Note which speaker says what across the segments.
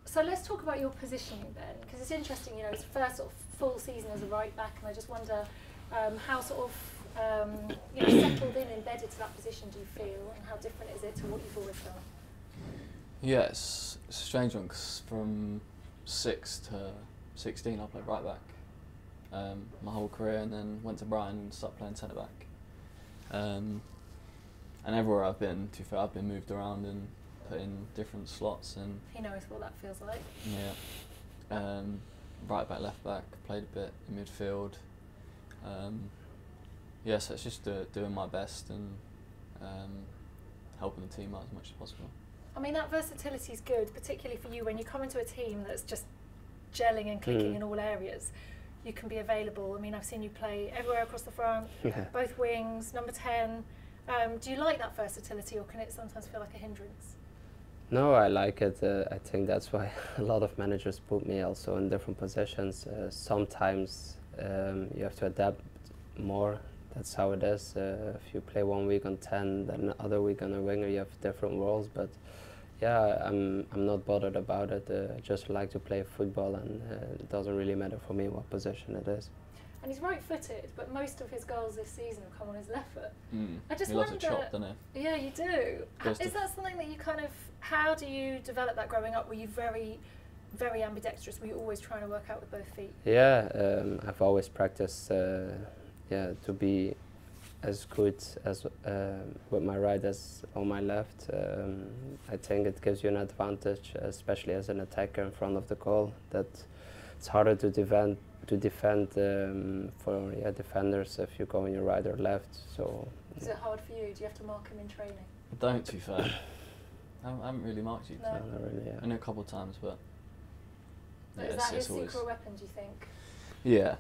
Speaker 1: So let's talk about your positioning then, because it's interesting, you know, it's the first sort of full season as a right back, and I just wonder how sort of you know, settled in, embedded to that position do you feel, and how different is it to what you've always done?
Speaker 2: Yeah, it's a strange one, because from 6 to 16 I played right back my whole career, and then went to Brighton and started playing centre back. And everywhere I've been, to be fair, I've been moved around and put in different slots, and
Speaker 1: He knows what that feels like.
Speaker 2: yeah, right back, left back, played a bit in midfield. Yeah, so it's just doing my best and helping the team out as much as possible.
Speaker 1: I mean, that versatility is good, particularly for you when you come into a team that's just gelling and clicking in all areas. You can be available. I mean, I've seen you play everywhere across the front, both wings, number 10. Do you like that versatility, or can it sometimes feel like a hindrance?
Speaker 3: No, I like it. I think that's why a lot of managers put me also in different positions. Sometimes you have to adapt more. That's how it is. If you play 1 week on 10, then the other week on a winger, you have different roles. But yeah, I'm not bothered about it. I just like to play football, and it doesn't really matter for me what position it is.
Speaker 1: And he's right-footed, but most of his goals this season have come on his left foot. I just
Speaker 2: He
Speaker 1: wonder.
Speaker 2: loves a chop, doesn't he?
Speaker 1: Yeah, you do. Is that something that you kind of? How do you develop that growing up? Were you very, very ambidextrous? Were you always trying to work out with both feet?
Speaker 3: Yeah, I've always practiced. To be as good as with my right as on my left. I think it gives you an advantage, especially as an attacker in front of the goal. That it's harder to defend for defenders if you go on your right or left. So
Speaker 1: is it hard for you? Do you have to mark him in training?
Speaker 2: I don't, to be fair. I haven't really marked you.
Speaker 1: No.
Speaker 3: not really. Yeah.
Speaker 2: Only a couple of times, but yeah,
Speaker 1: Is that his
Speaker 2: always,
Speaker 1: secret weapon, do you think?
Speaker 2: Yeah,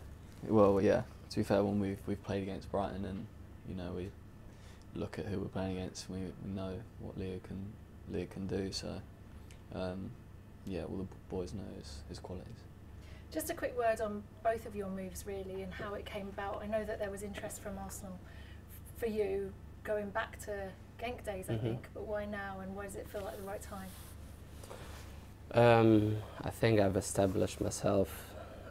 Speaker 2: well, yeah. To be fair, when we've played against Brighton, and you know, we look at who we're playing against, we know what Leo can do. So yeah, all the boys know his qualities.
Speaker 1: Just a quick word on both of your moves, really, and how it came about. I know that there was interest from Arsenal for you going back to Genk days, I think, but why now, and why does it feel like the right time?
Speaker 3: I think I've established myself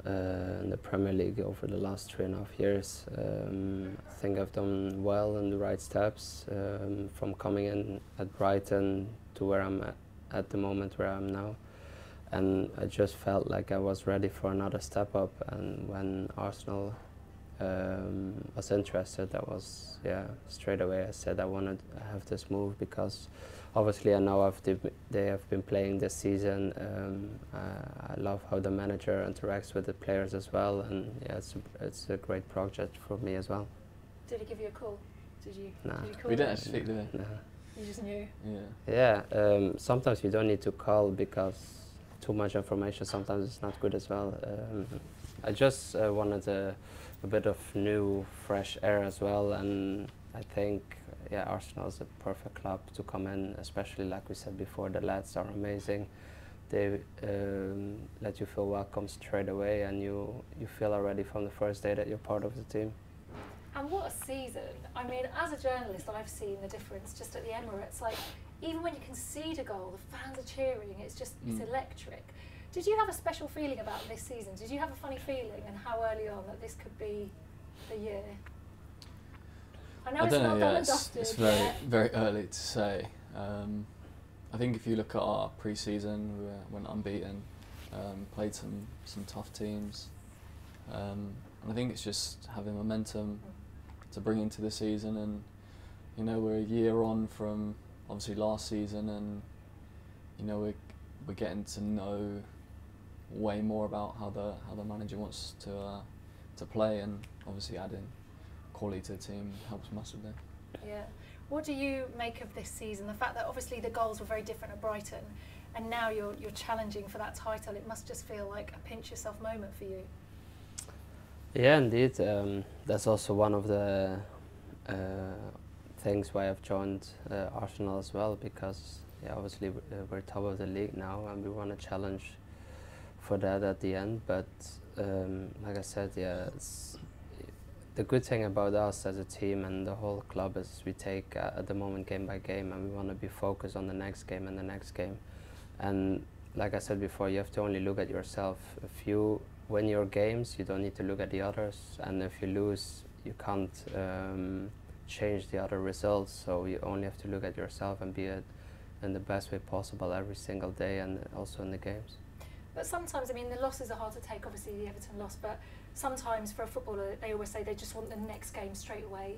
Speaker 3: in the Premier League over the last 3.5 years. I think I've done well in the right steps, from coming in at Brighton to where I'm at the moment where I am now. And I just felt like I was ready for another step up, and when Arsenal was interested, that was, straight away I said I wanted to have this move, because obviously I know they have been playing this season. I love how the manager interacts with the players as well, and yeah, it's a great project for me as well.
Speaker 1: Did he give you a call? Did you?
Speaker 3: Nah.
Speaker 1: Did you call
Speaker 2: We didn't
Speaker 1: him?
Speaker 2: actually speak, did we?
Speaker 3: Nah.
Speaker 1: You just knew.
Speaker 2: Yeah.
Speaker 3: Yeah, sometimes you don't need to call, because too much information sometimes is not good as well. I just wanted a bit of new, fresh air as well, and I think Arsenal is a perfect club to come in, especially like we said before, the lads are amazing. They let you feel welcome straight away, and you feel already from the first day that you're part of the team.
Speaker 1: And what a season. I mean, as a journalist, I've seen the difference just at the Emirates. Like, even when you concede a goal, the fans are cheering. It's just, it's electric. Did you have a special feeling about this season? Did you have a funny feeling, and how early on, that this could be the year? I know
Speaker 2: I
Speaker 1: it's
Speaker 2: don't
Speaker 1: not
Speaker 2: know,
Speaker 1: done and dusted.
Speaker 2: it's very early to say. I think if you look at our pre-season, we went unbeaten, played some tough teams, and I think it's just having momentum to bring into the season. And you know, we're a year on from obviously last season, and you know, we're getting to know way more about how the manager wants to play, and obviously adding quality to the team helps massively.
Speaker 1: Yeah. What do you make of this season? The fact that obviously the goals were very different at Brighton, and now you're challenging for that title. It must just feel like a pinch yourself moment for you.
Speaker 3: Yeah, indeed. That's also one of the things why I've joined Arsenal as well, because obviously we're top of the league now, and we want to challenge for that at the end. But like I said, the good thing about us as a team and the whole club is we take at the moment game by game, and we want to be focused on the next game and the next game. And like I said before, you have to only look at yourself. If you win your games, you don't need to look at the others, and if you lose, you can't change the other results. So you only have to look at yourself and be it in the best way possible every single day, and also in the games.
Speaker 1: But sometimes, I mean, the losses are hard to take. Obviously, the Everton loss, but sometimes for a footballer, they always say they just want the next game straight away.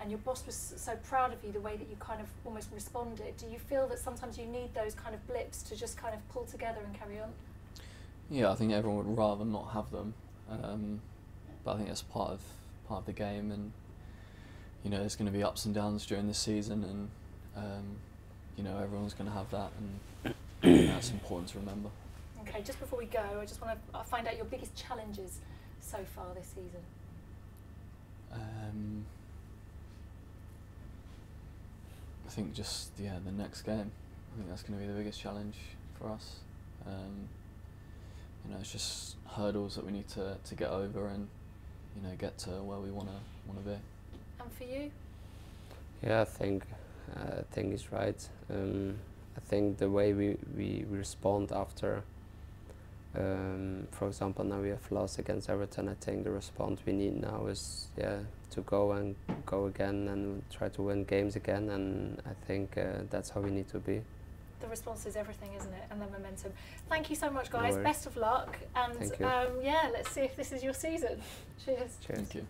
Speaker 1: And your boss was so proud of you, the way that you kind of almost responded. Do you feel that sometimes you need those kind of blips to just kind of pull together and carry on?
Speaker 2: Yeah, I think everyone would rather not have them, but I think that's part of the game, and you know, there's going to be ups and downs during the season, and you know, everyone's going to have that, and that's important to remember.
Speaker 1: Okay, just before we go, I just want to find out your biggest challenges so far this season.
Speaker 2: I think just the next game. I think that's going to be the biggest challenge for us. You know, it's just hurdles that we need to get over, and you know, get to where we want to be.
Speaker 1: And for you?
Speaker 3: Yeah, I think he's right. I think the way we respond after, for example, now we have lost against Everton. I think the response we need now is to go again and try to win games again, and I think that's how we need to be.
Speaker 1: The response is everything, isn't it? And the momentum. Thank you so much, guys.
Speaker 3: No worries.
Speaker 1: Best of luck, and
Speaker 3: Thank you.
Speaker 1: yeah, let's see if this is your season. Cheers.
Speaker 3: Cheers.
Speaker 2: Thank you.